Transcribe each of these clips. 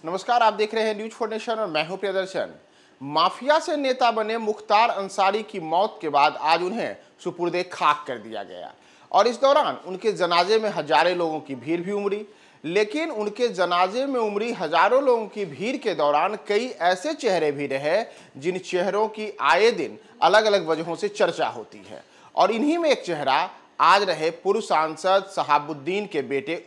नमस्कार, आप देख रहे हैं न्यूज फॉर नेशन और मैं हूं प्रियदर्शन। माफिया से नेता बने मुख्तार अंसारी की मौत के बाद आज उन्हें सुपुर्दे खाक कर दिया गया और इस दौरान उनके जनाजे में हजारों लोगों की भीड़ भी उमड़ी। लेकिन उनके जनाजे में उमड़ी हजारों लोगों की भीड़ के दौरान कई ऐसे चेहरे भी रहे जिन चेहरों की आए दिन अलग अलग वजहों से चर्चा होती है और इन्हीं में एक चेहरा आज रहे पूर्व सांसद शहाबुद्दीन के बेटे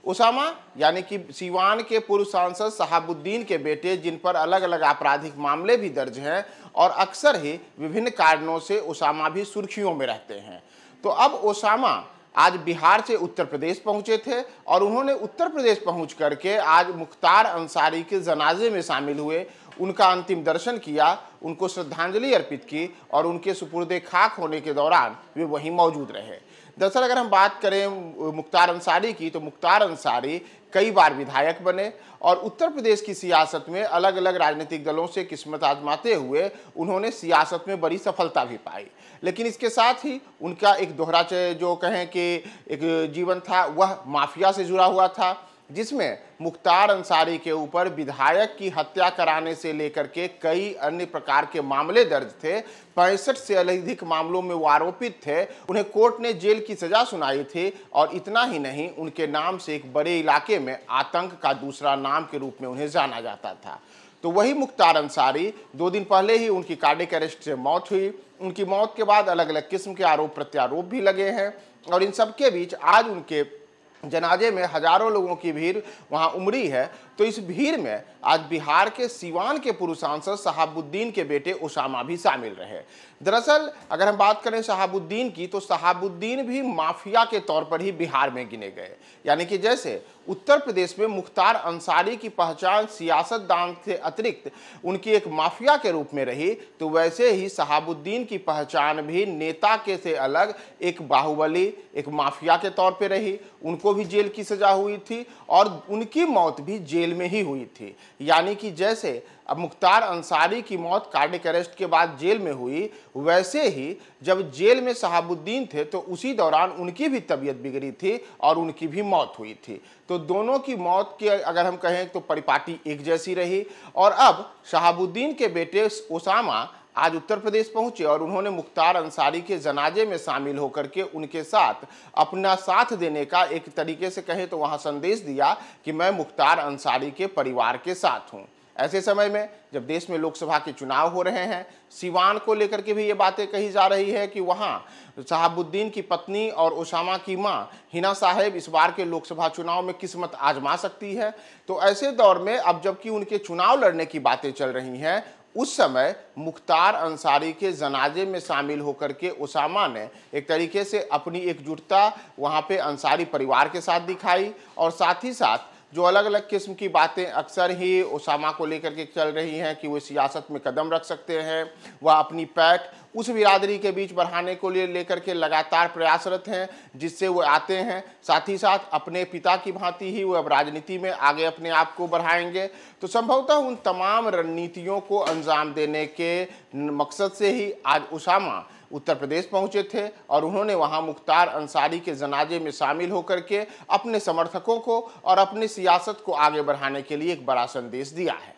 उसामा यानी कि सीवान के पूर्व सांसद शहाबुद्दीन के बेटे, जिन पर अलग अलग आपराधिक मामले भी दर्ज हैं और अक्सर ही विभिन्न कारणों से उसामा भी सुर्खियों में रहते हैं। तो अब उसामा आज बिहार से उत्तर प्रदेश पहुंचे थे और उन्होंने उत्तर प्रदेश पहुंच करके आज मुख्तार अंसारी के जनाजे में शामिल हुए, उनका अंतिम दर्शन किया, उनको श्रद्धांजलि अर्पित की और उनके सुपुर्दे खाक होने के दौरान वे वहीं मौजूद रहे। दरअसल अगर हम बात करें मुख्तार अंसारी की, तो मुख्तार अंसारी कई बार विधायक बने और उत्तर प्रदेश की सियासत में अलग अलग राजनीतिक दलों से किस्मत आजमाते हुए उन्होंने सियासत में बड़ी सफलता भी पाई। लेकिन इसके साथ ही उनका एक दोहरा जो कहें कि एक जीवन था, वह माफिया से जुड़ा हुआ था, जिसमें मुख्तार अंसारी के ऊपर विधायक की हत्या कराने से लेकर के कई अन्य प्रकार के मामले दर्ज थे। 65 से अधिक मामलों में वो आरोपित थे। उन्हें कोर्ट ने जेल की सजा सुनाई थी और इतना ही नहीं, उनके नाम से एक बड़े इलाके में आतंक का दूसरा नाम के रूप में उन्हें जाना जाता था। तो वही मुख्तार अंसारी 2 दिन पहले ही उनकी कार्डियक अरेस्ट से मौत हुई। उनकी मौत के बाद अलग अलग किस्म के आरोप प्रत्यारोप भी लगे हैं और इन सब के बीच आज उनके जनाजे में हजारों लोगों की भीड़ वहां उमड़ी है। तो इस भीड़ में आज बिहार के सीवान के पूर्व सांसद शहाबुद्दीन के बेटे उसामा भी शामिल रहे। दरअसल अगर हम बात करें शहाबुद्दीन की, तो शहाबुद्दीन भी माफिया के तौर पर ही बिहार में गिने गए। यानी कि जैसे उत्तर प्रदेश में मुख्तार अंसारी की पहचान सियासतदान से अतिरिक्त उनकी एक माफिया के रूप में रही, तो वैसे ही शहाबुद्दीन की पहचान भी नेता के से अलग एक बाहुबली, एक माफिया के तौर पे रही। उनको भी जेल की सजा हुई थी और उनकी मौत भी जेल में ही हुई थी। यानी कि जैसे अब मुख्तार अंसारी की मौत कार्डियक अरेस्ट के बाद जेल में हुई, वैसे ही जब जेल में शहाबुद्दीन थे तो उसी दौरान उनकी भी तबीयत बिगड़ी थी और उनकी भी मौत हुई थी। तो दोनों की मौत की अगर हम कहें तो परिपाटी एक जैसी रही। और अब शहाबुद्दीन के बेटे उसामा आज उत्तर प्रदेश पहुंचे और उन्होंने मुख्तार अंसारी के जनाजे में शामिल होकर के उनके साथ अपना साथ देने का एक तरीके से कहें तो वहां संदेश दिया कि मैं मुख्तार अंसारी के परिवार के साथ हूं। ऐसे समय में जब देश में लोकसभा के चुनाव हो रहे हैं, सीवान को लेकर के भी ये बातें कही जा रही है कि वहां शहाबुद्दीन की पत्नी और उसामा की मां हिना साहेब इस बार के लोकसभा चुनाव में किस्मत आजमा सकती है। तो ऐसे दौर में अब जबकि उनके चुनाव लड़ने की बातें चल रही हैं, उस समय मुख्तार अंसारी के जनाजे में शामिल होकर के उसामा ने एक तरीके से अपनी एकजुटता वहां पे अंसारी परिवार के साथ दिखाई और साथ ही साथ जो अलग अलग किस्म की बातें अक्सर ही उसामा को लेकर के चल रही हैं कि वो सियासत में कदम रख सकते हैं, वह अपनी पैठ उस बिरादरी के बीच बढ़ाने को लेकर के लगातार प्रयासरत हैं, जिससे वो आते हैं। साथ ही साथ अपने पिता की भांति ही वो अब राजनीति में आगे अपने आप को बढ़ाएंगे। तो संभवतः उन तमाम रणनीतियों को अंजाम देने के मकसद से ही आज उसामा उत्तर प्रदेश पहुंचे थे और उन्होंने वहां मुख्तार अंसारी के जनाजे में शामिल होकर के अपने समर्थकों को और अपनी सियासत को आगे बढ़ाने के लिए एक बड़ा संदेश दिया है।